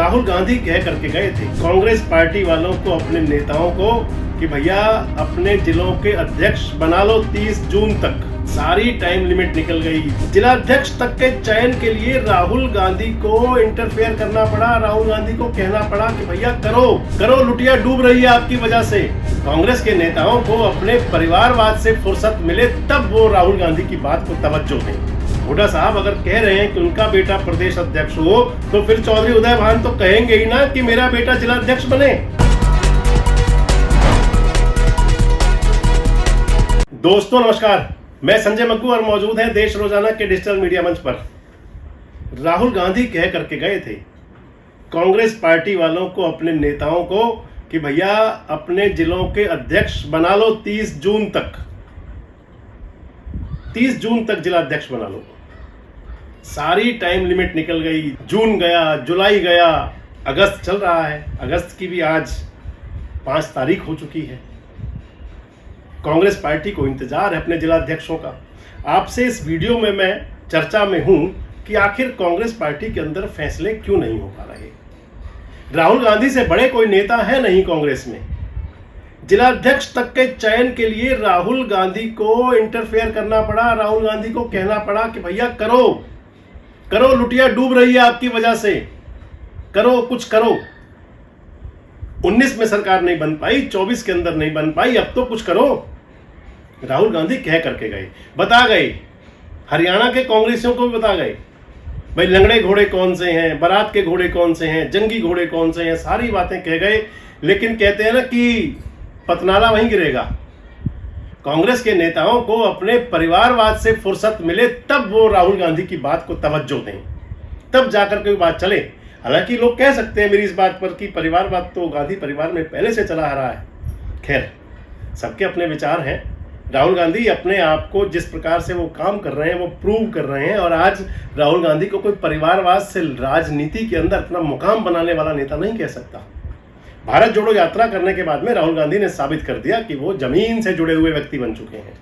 राहुल गांधी कह करके गए थे कांग्रेस पार्टी वालों को, अपने नेताओं को, कि भैया अपने जिलों के अध्यक्ष बना लो 30 जून तक। सारी टाइम लिमिट निकल गई। जिलाध्यक्ष तक के चयन के लिए राहुल गांधी को इंटरफेयर करना पड़ा। राहुल गांधी को कहना पड़ा कि भैया करो करो, लुटिया डूब रही है आपकी वजह से। कांग्रेस के नेताओं को अपने परिवारवाद से फुर्सत मिले तब वो राहुल गांधी की बात को तवज्जो दें। हुड्डा साहब अगर कह रहे हैं कि उनका बेटा प्रदेश अध्यक्ष हो, तो फिर चौधरी उदय भान तो कहेंगे ही ना कि मेरा बेटा जिलाध्यक्ष बने। दोस्तों नमस्कार, मैं संजय मग्गू और मौजूद हैं देश रोजाना के डिजिटल मीडिया मंच पर। राहुल गांधी कह करके गए थे कांग्रेस पार्टी वालों को, अपने नेताओं को, कि भैया अपने जिलों के अध्यक्ष बना लो 30 जून तक। 30 जून तक जिलाध्यक्ष बना लो। सारी टाइम लिमिट निकल गई। जून गया, जुलाई गया, अगस्त चल रहा है। अगस्त की भी आज 5 तारीख हो चुकी है। कांग्रेस पार्टी को इंतजार है अपने जिलाध्यक्षों का। आपसे इस वीडियो में मैं चर्चा में हूं कि आखिर कांग्रेस पार्टी के अंदर फैसले क्यों नहीं हो पा रहे। राहुल गांधी से बड़े कोई नेता है नहीं कांग्रेस में। जिलाध्यक्ष तक के चयन के लिए राहुल गांधी को इंटरफेयर करना पड़ा। राहुल गांधी को कहना पड़ा कि भैया करो करो, लुटिया डूब रही है आपकी वजह से, करो कुछ करो। 19 में सरकार नहीं बन पाई, 24 के अंदर नहीं बन पाई, अब तो कुछ करो। राहुल गांधी कह करके गए, बता गए, हरियाणा के कांग्रेसियों को भी बता गए भाई लंगड़े घोड़े कौन से हैं, बारात के घोड़े कौन से हैं, जंगी घोड़े कौन से हैं, सारी बातें कह गए। लेकिन कहते हैं ना कि पतनाला वहीं गिरेगा। कांग्रेस के नेताओं को अपने परिवारवाद से फुर्सत मिले तब वो राहुल गांधी की बात को तवज्जो दें, तब जाकर कोई बात चले। हालांकि लोग कह सकते हैं मेरी इस बात पर कि परिवारवाद तो गांधी परिवार में पहले से चला आ रहा है। खैर, सबके अपने विचार हैं। राहुल गांधी अपने आप को जिस प्रकार से वो काम कर रहे हैं वो प्रूव कर रहे हैं, और आज राहुल गांधी को कोई परिवारवाद से राजनीति के अंदर अपना मुकाम बनाने वाला नेता नहीं कह सकता। भारत जोड़ो यात्रा करने के बाद में राहुल गांधी ने साबित कर दिया कि वो जमीन से जुड़े हुए व्यक्ति बन चुके हैं।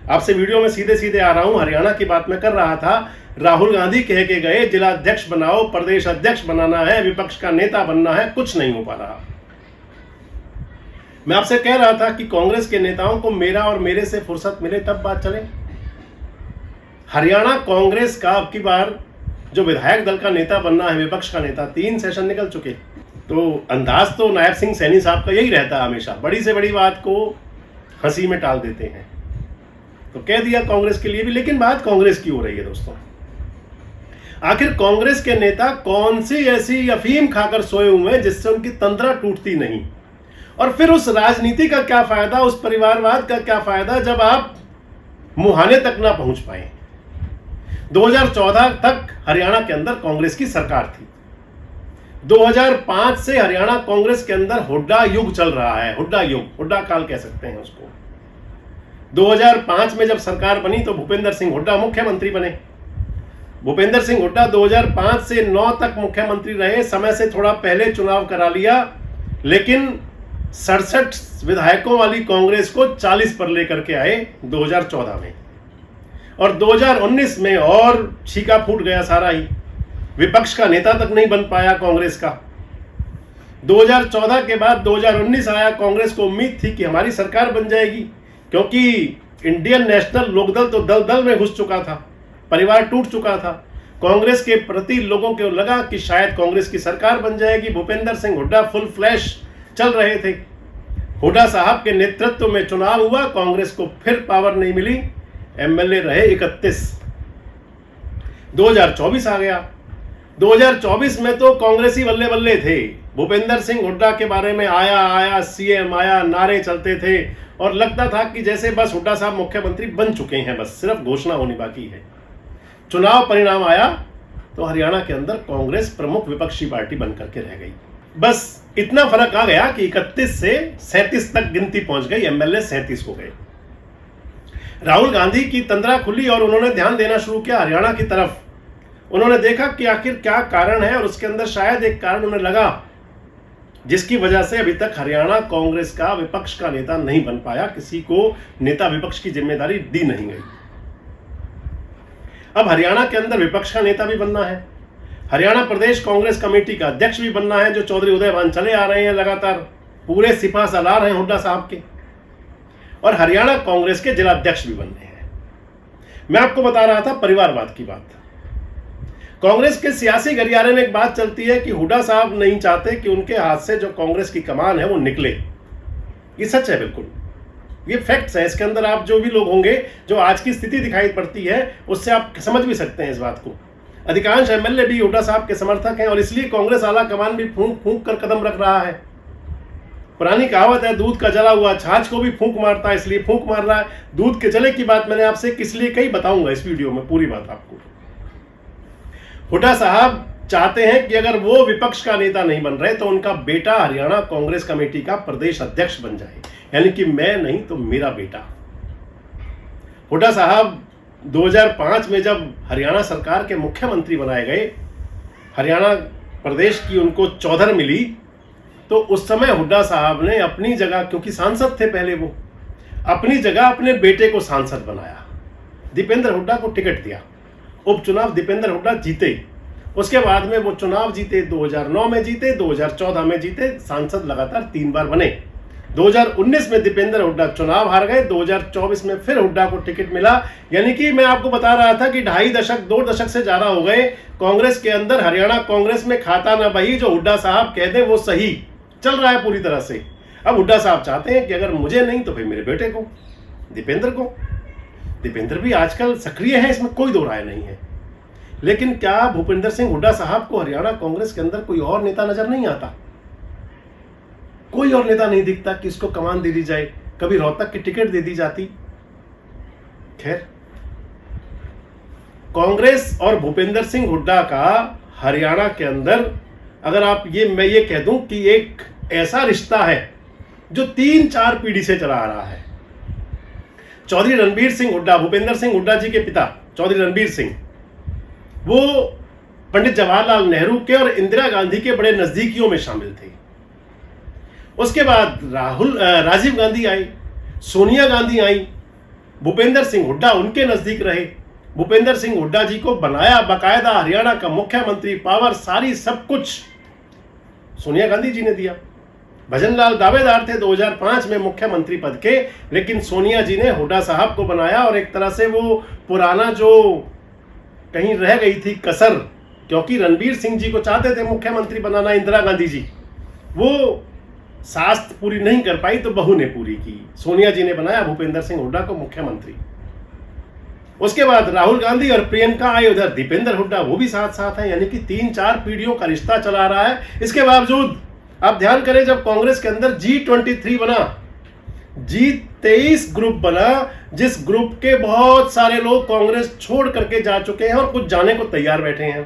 आपसे वीडियो में सीधे सीधे आ रहा हूं। हरियाणा की बात मैं कर रहा था। राहुल गांधी कह के गए जिलाध्यक्ष बनाओ, प्रदेश अध्यक्ष बनाना है, विपक्ष का नेता बनना है, कुछ नहीं हो पा रहा। मैं आपसे कह रहा था कि कांग्रेस के नेताओं को मेरा और मेरे से फुर्सत मिले तब बात चले। हरियाणा कांग्रेस का अब की बार जो विधायक दल का नेता बनना है, विपक्ष का नेता, 3 सेशन निकल चुके। तो अंदाज तो नायब सिंह सैनी साहब का यही रहता है हमेशा, बड़ी से बड़ी बात को हंसी में टाल देते हैं। तो कह दिया कांग्रेस के लिए भी, लेकिन बात कांग्रेस की हो रही है दोस्तों। आखिर कांग्रेस के नेता कौन सी ऐसी अफीम खाकर सोए हुए हैं जिससे उनकी तंद्रा टूटती नहीं, और फिर उस राजनीति का क्या फायदा, उस परिवारवाद का क्या फायदा जब आप मुहाने तक ना पहुंच पाए। 2014 तक हरियाणा के अंदर कांग्रेस की सरकार थी। 2005 से हरियाणा कांग्रेस के अंदर हुड्डा युग चल रहा है। हुड्डा युग, हुड्डा काल कह सकते हैं उसको। 2005 में जब सरकार बनी तो भूपेंद्र सिंह हुड्डा मुख्यमंत्री बने। भूपेंद्र सिंह हुड्डा 2005 से 9 तक मुख्यमंत्री रहे। समय से थोड़ा पहले चुनाव करा लिया, लेकिन 67 विधायकों वाली कांग्रेस को 40 पर लेकर के आए 2014 में, और 2019 में और छीका फूट गया सारा ही। विपक्ष का नेता तक नहीं बन पाया कांग्रेस का। 2014 के बाद 2019 आया। कांग्रेस को उम्मीद थी कि हमारी सरकार बन जाएगी, क्योंकि इंडियन नेशनल लोकदल तो दल दल में घुस चुका था, परिवार टूट चुका था। कांग्रेस के प्रति लोगों को लगा कि शायद कांग्रेस की सरकार बन जाएगी। भूपेंद्र सिंह हुड्डा फुल फ्लैश चल रहे थे। हुड्डा साहब के नेतृत्व में चुनाव हुआ, कांग्रेस को फिर पावर नहीं मिली, एमएलए रहे 31। 2024 आ गया। 2024 में तो कांग्रेसी बल्ले बल्ले थे। भूपेंद्र सिंह हुड्डा के बारे में आया सीएम आया, नारे चलते थे, और लगता था कि जैसे बस हुड्डा साहब मुख्यमंत्री बन चुके हैं, बस सिर्फ घोषणा होनी बाकी है। चुनाव परिणाम आया तो हरियाणा के अंदर कांग्रेस प्रमुख विपक्षी पार्टी बनकर के रह गई। बस इतना फर्क आ गया कि 31 से 37 तक गिनती पहुंच गई, एमएलए 37 हो गए। राहुल गांधी की तंद्रा खुली और उन्होंने ध्यान देना शुरू किया हरियाणा की तरफ। उन्होंने देखा कि आखिर क्या कारण है, और उसके अंदर शायद एक कारण उन्हें लगा जिसकी वजह से अभी तक हरियाणा कांग्रेस का विपक्ष का नेता नहीं बन पाया, किसी को नेता विपक्ष की जिम्मेदारी दी नहीं गई। अब हरियाणा के अंदर विपक्ष का नेता भी बनना है। हरियाणा प्रदेश कांग्रेस कमेटी का अध्यक्ष भी बनना है, जो चौधरी उदय भान चले आ रहे हैं लगातार, पूरे सिपा सलार हैं हुड्डा साहब के, और हरियाणा कांग्रेस के जिला अध्यक्ष भी बनने हैं। मैं आपको बता रहा था परिवारवाद की बात। कांग्रेस के सियासी गलियारे में एक बात चलती है कि हुड्डा साहब नहीं चाहते कि उनके हाथ से जो कांग्रेस की कमान है वो निकले। ये सच है, बिल्कुल, ये फैक्ट्स है। इसके अंदर आप जो भी लोग होंगे, जो आज की स्थिति दिखाई पड़ती है, उससे आप समझ भी सकते हैं इस बात को। अधिकांश एमएलए भी हुड्डा साहब के समर्थक हैं, और इसलिए कांग्रेस आला कमान भी फूंक फूंक कर कदम रख रहा है। पुरानी कहावत है, दूध का जला हुआ छाछ को भी फूंक मारता है, इसलिए फूंक मार रहा है। दूध के जले की बात मैंने आपसे किस लिए कही बताऊंगा इस वीडियो में, पूरी बात आपको। हुड्डा साहब चाहते हैं कि अगर वो विपक्ष का नेता नहीं बन रहे तो उनका बेटा हरियाणा कांग्रेस कमेटी का प्रदेश अध्यक्ष बन जाए, यानी कि मैं नहीं तो मेरा बेटा। हुड्डा साहब 2005 में जब हरियाणा सरकार के मुख्यमंत्री बनाए गए, हरियाणा प्रदेश की उनको चौधर मिली, तो उस समय हुड्डा साहब ने अपनी जगह, क्योंकि सांसद थे पहले, वो अपनी जगह अपने बेटे को सांसद बनाया। दीपेंद्र हुड्डा को टिकट दिया, उपचुनाव दीपेंद्र हुड्डा जीते। उसके बाद में वो चुनाव जीते, 2009 में जीते, 2014 में जीते, सांसद लगातार 3 बार बने। 2019 में दीपेंद्र हुड्डा चुनाव हार गए, 2024 में फिर हुड्डा को टिकट मिला। यानी कि मैं आपको बता रहा था कि 2.5 दशक 2 दशक से ज्यादा हो गए कांग्रेस के अंदर, हरियाणा कांग्रेस में खाता ना बही, जो हुड्डा साहब कह दें वो सही चल रहा है पूरी तरह से। अब हुड्डा साहब चाहते हैं कि अगर मुझे नहीं तो फिर मेरे बेटे को, दीपेंद्र को। दीपेंद्र भी आजकल सक्रिय है, इसमें कोई दो राय नहीं है। लेकिन क्या भूपेंद्र सिंह हुड्डा साहब को हरियाणा कांग्रेस के अंदर कोई और नेता नजर नहीं आता? कोई और नेता नहीं दिखता कि इसको कमान दे दी जाए, कभी रोहतक की टिकट दे दी जाती। खैर, कांग्रेस और भूपेंद्र सिंह हुड्डा का हरियाणा के अंदर, अगर आप मैं ये कह दूं कि एक ऐसा रिश्ता है जो 3-4 पीढ़ी से चला आ रहा है। चौधरी रणबीर सिंह हुड्डा, भूपेंद्र सिंह हुड्डा जी के पिता चौधरी रणबीर सिंह, वो पंडित जवाहरलाल नेहरू के और इंदिरा गांधी के बड़े नजदीकियों में शामिल थे। उसके बाद राजीव गांधी आई, सोनिया गांधी आई, भूपेंद्र सिंह हुड्डा उनके नजदीक रहे। भूपेंद्र सिंह हुड्डा जी को बनाया बाकायदा हरियाणा का मुख्यमंत्री, पावर सारी सब कुछ सोनिया गांधी जी ने दिया। भजनलाल दावेदार थे 2005 में मुख्यमंत्री पद के, लेकिन सोनिया जी ने हुड्डा साहब को बनाया, और एक तरह से वो पुराना जो कहीं रह गई थी कसर, क्योंकि रणबीर सिंह जी को चाहते थे मुख्यमंत्री बनाना इंदिरा गांधी जी, वो सास्त पूरी नहीं कर पाई तो बहू ने पूरी की। सोनिया जी ने बनाया भूपेंद्र सिंह हुड्डा को मुख्यमंत्री। उसके बाद राहुल गांधी और प्रियंका आए, उधर दीपेंद्र हुड्डा वो भी साथ साथ है, यानी कि 3-4 पीढ़ियों का रिश्ता चला रहा है। इसके बावजूद आप ध्यान करें, जब कांग्रेस के अंदर G23 बना, G23 ग्रुप बना, जिस ग्रुप के बहुत सारे लोग कांग्रेस छोड़ करके जा चुके हैं और कुछ जाने को तैयार बैठे हैं,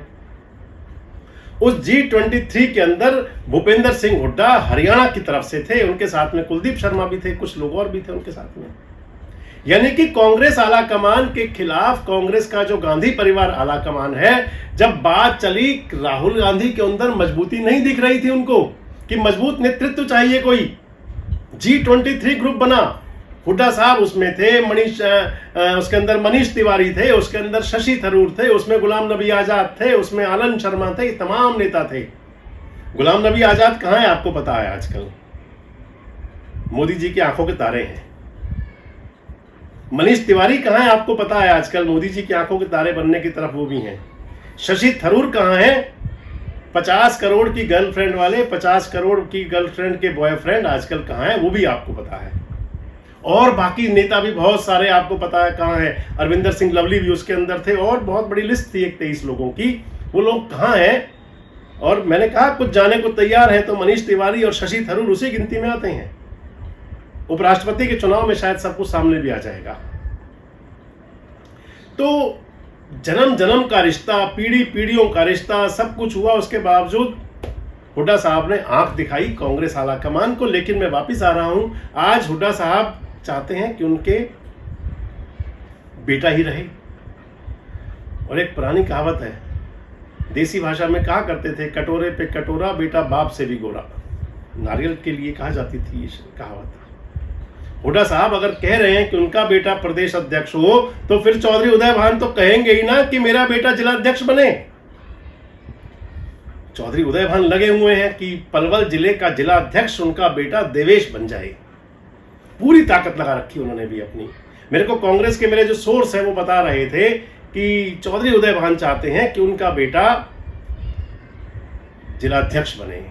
उस G23 के अंदर भूपेंद्र सिंह हुड्डा हरियाणा की तरफ से थे, उनके साथ में कुलदीप शर्मा भी थे, कुछ लोग और भी थे उनके साथ में। यानी कि कांग्रेस आला कमान के खिलाफ कांग्रेस का जो गांधी परिवार आला कमान है, जब बात चली, राहुल गांधी के अंदर मजबूती नहीं दिख रही थी उनको कि मजबूत नेतृत्व चाहिए कोई। G23 ग्रुप बना, हुड्डा साहब उसमें थे, उसके अंदर मनीष तिवारी थे, उसके अंदर शशि थरूर थे, उसमें गुलाम नबी आजाद थे, उसमें आनंद शर्मा थे, तमाम नेता थे। गुलाम नबी आजाद कहां है आपको पता है? आजकल मोदी जी की आंखों के तारे हैं। मनीष तिवारी कहां है आपको पता है? आजकल मोदी जी की आंखों के तारे बनने की तरफ वो भी हैं। शशि थरूर कहां है? 50 करोड़ की गर्लफ्रेंड वाले, 50 करोड़ की गर्लफ्रेंड के बॉयफ्रेंड आजकल कहां है, वो भी आपको पता है। और बाकी नेता भी बहुत सारे आपको पता है कहां है। अरविंदर सिंह लवली भी उसके अंदर थे, और बहुत बड़ी लिस्ट थी 23 लोगों की। वो लोग कहां हैं? और मैंने कहा कुछ जाने को तैयार है, तो मनीष तिवारी और शशि थरूर उसी गिनती में आते हैं। उपराष्ट्रपति के चुनाव में शायद सब कुछ सामने भी आ जाएगा। तो जन्म जन्म का रिश्ता, पीढ़ी पीढ़ियों का रिश्ता, सब कुछ हुआ, उसके बावजूद हुड्डा साहब ने आंख दिखाई कांग्रेस आला कमान को। लेकिन मैं वापिस आ रहा हूं, आज हुड्डा साहब चाहते हैं कि उनके बेटा ही रहे। और एक पुरानी कहावत है, देसी भाषा में कहा करते थे, कटोरे पे कटोरा, बेटा बाप से भी गोरा। नारियल के लिए कहा जाती थी ये कहावत। हुड्डा साहब अगर कह रहे हैं कि उनका बेटा प्रदेश अध्यक्ष हो, तो फिर चौधरी उदय भान तो कहेंगे ही ना कि मेरा बेटा जिला अध्यक्ष बने। चौधरी उदय भान लगे हुए हैं कि पलवल जिले का जिला अध्यक्ष उनका बेटा देवेश बन जाए। पूरी ताकत लगा रखी उन्होंने भी अपनी। मेरे को कांग्रेस के मेरे जो सोर्स है वो बता रहे थे कि चौधरी उदय भान चाहते हैं कि उनका बेटा जिला अध्यक्ष बने।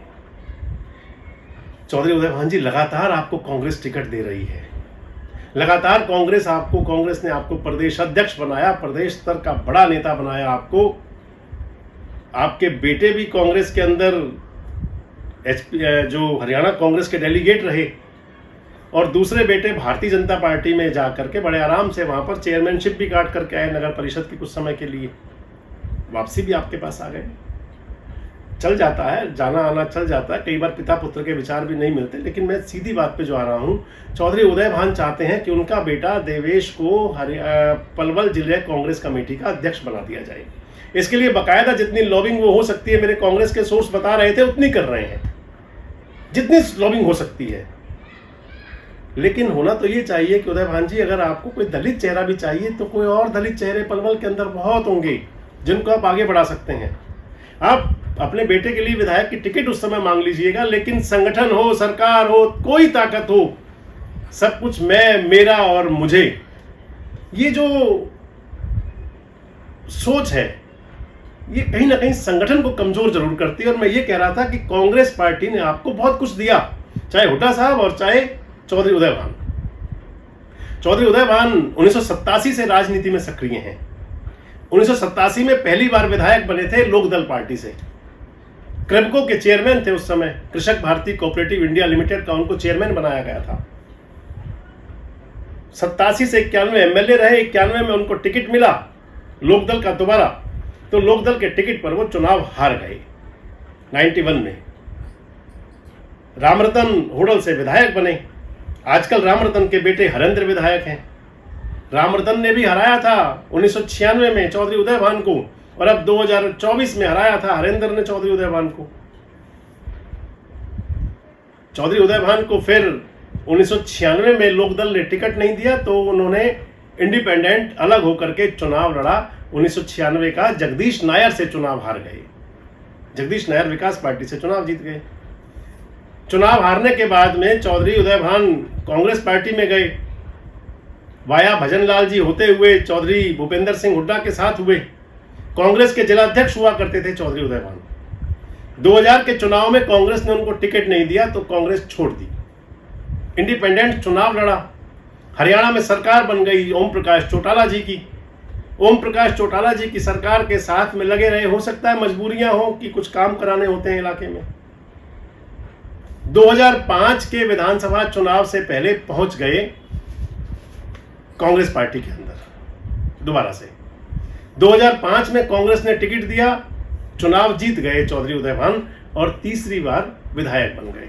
चौधरी उदय भान जी लगातार आपको कांग्रेस टिकट दे रही है, लगातार कांग्रेस ने आपको प्रदेश अध्यक्ष बनाया, प्रदेश स्तर का बड़ा नेता बनाया आपको। आपके बेटे भी कांग्रेस के अंदर जो हरियाणा कांग्रेस के डेलीगेट रहे और दूसरे बेटे भारतीय जनता पार्टी में जाकर के बड़े आराम से वहां पर चेयरमैनशिप भी काट करके आए नगर परिषद की कुछ समय के लिए। वापसी भी आपके पास आ गए। चल जाता है, जाना आना चल जाता है, कई बार पिता पुत्र के विचार भी नहीं मिलते, लेकिन मैं सीधी बात पे जो आ रहा हूं, चौधरी उदय भान चाहते हैं कि उनका बेटा देवेश को पलवल जिले कांग्रेस कमेटी का अध्यक्ष बना दिया जाए। इसके लिए बाकायदा जितनी लॉबिंग वो हो सकती है, मेरे कांग्रेस के सोर्स बता रहे थे, उतनी कर रहे हैं जितनी लॉबिंग हो सकती है। लेकिन होना तो ये चाहिए कि उदय भान जी, अगर आपको कोई दलित चेहरा भी चाहिए तो कोई और दलित चेहरे पलवल के अंदर बहुत होंगे जिनको आप आगे बढ़ा सकते हैं। आप अपने बेटे के लिए विधायक की टिकट उस समय मांग लीजिएगा, लेकिन संगठन हो, सरकार हो, कोई ताकत हो, सब कुछ मैं, मेरा और मुझे, ये जो सोच है ये कहीं ना कहीं संगठन को कमजोर जरूर करती है। और मैं ये कह रहा था कि कांग्रेस पार्टी ने आपको बहुत कुछ दिया, चाहे हुड्डा साहब और चाहे चौधरी उदय भान। चौधरी उदय भान 1987 से राजनीति में सक्रिय हैं। 1987 में पहली बार विधायक बने थे लोकदल पार्टी से। क्रेबको के चेयरमैन थे उस समय, कृषक भारती कोऑपरेटिव इंडिया लिमिटेड का उनको चेयरमैन बनाया गया था। 87 से 91 एमएलए रहे, 91 में उनको टिकट मिला लोकदल का दोबारा, तो लोकदल के टिकट पर वो चुनाव हार गए। 91 में रामरतन होडल से विधायक बने। आजकल रामरतन के बेटे हरेंद्र विधायक हैं। रामरतन ने भी हराया था 1996 में चौधरी उदय भान को, और अब 2024 में हराया था हरेंद्र ने चौधरी उदय भान को। चौधरी उदय भान को फिर 1996 में लोकदल ने टिकट नहीं दिया, तो उन्होंने इंडिपेंडेंट अलग होकर के चुनाव लड़ा। 1996 का जगदीश नायर से चुनाव हार गए। जगदीश नायर विकास पार्टी से चुनाव जीत गए। चुनाव हारने के बाद में चौधरी उदय भान कांग्रेस पार्टी में गए, वाया भजनलाल जी होते हुए चौधरी भूपेंद्र सिंह हुड्डा के साथ हुए। कांग्रेस के जिला अध्यक्ष हुआ करते थे चौधरी उदय भान। 2000 के चुनाव में कांग्रेस ने उनको टिकट नहीं दिया तो कांग्रेस छोड़ दी, इंडिपेंडेंट चुनाव लड़ा। हरियाणा में सरकार बन गई ओम प्रकाश चौटाला जी की। ओम प्रकाश चौटाला जी की सरकार के साथ में लगे रहे। हो सकता है मजबूरियां हो कि कुछ काम कराने होते हैं इलाके में। 2005 के विधानसभा चुनाव से पहले पहुंच गए कांग्रेस पार्टी के अंदर दोबारा से। 2005 में कांग्रेस ने टिकट दिया, चुनाव जीत गए चौधरी उदय भान और तीसरी बार विधायक बन गए।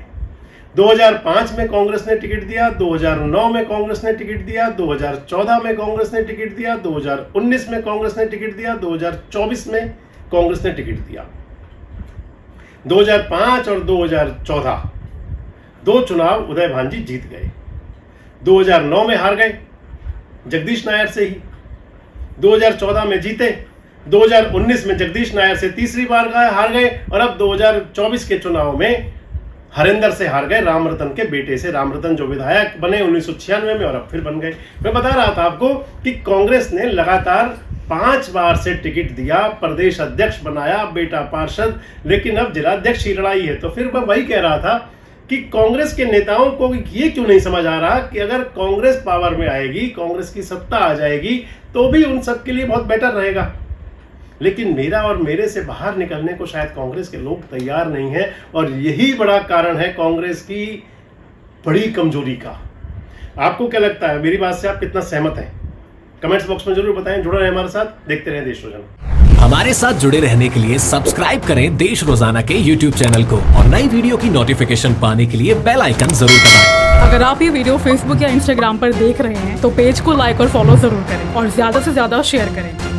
2005 में कांग्रेस ने टिकट दिया, 2009 में कांग्रेस ने टिकट दिया, 2014 में कांग्रेस ने टिकट दिया, 2019 में कांग्रेस ने टिकट दिया, 2024 में कांग्रेस ने टिकट दिया। 2005 और 2014 दो चुनाव उदय भान जी जीत गए। 2009 में हार गए जगदीश नायर से ही, 2014 में जीते, 2019 में जगदीश नायर से तीसरी बार हार गए और अब 2024 के चुनाव में हरेंद्र से हार गए, रामरतन के बेटे से। रामरतन जो विधायक बने 1996 में और अब फिर बन गए। मैं बता रहा था आपको कि कांग्रेस ने लगातार 5 बार से टिकट दिया, प्रदेश अध्यक्ष बनाया, बेटा पार्षद, लेकिन अब जिलाध्यक्ष की लड़ाई है। तो फिर मैं वही कह रहा था कि कांग्रेस के नेताओं को ये क्यों नहीं समझ आ रहा कि अगर कांग्रेस पावर में आएगी, कांग्रेस की सत्ता आ जाएगी, तो भी उन सब के लिए बहुत बेटर रहेगा। लेकिन मेरा और मेरे से बाहर निकलने को शायद कांग्रेस के लोग तैयार नहीं हैं, और यही बड़ा कारण है कांग्रेस की बड़ी कमजोरी का। आपको क्या लगता है? मेरी बात से आप कितना सहमत हैं? कमेंट्स बॉक्स में जरूर बताएं। जुड़े रहें हमारे साथ, देखते रहें देश रोजाना। हमारे साथ जुड़े रहने के लिए सब्सक्राइब करें देश रोजाना के YouTube चैनल को, और नई वीडियो की नोटिफिकेशन पाने के लिए बेल आइकन जरूर दबाएं। अगर आप ये वीडियो Facebook या Instagram पर देख रहे हैं तो पेज को लाइक और फॉलो जरूर करें और ज्यादा से ज्यादा शेयर करें।